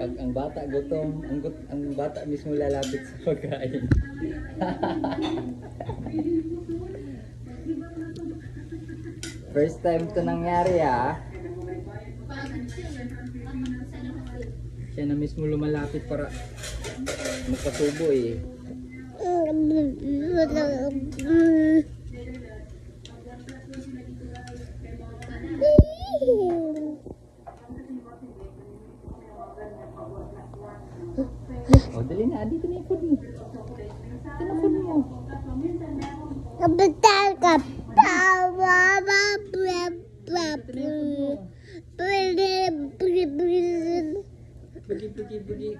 Pag ang bata gutom, ang bata mismo lalapit sa pagkain. First time to nangyari Siya na mismo lumalapit para magpasubo eh. Oh, dali na. Dito na yung food mo. Ito na food mo. Kapital ka. Bugi.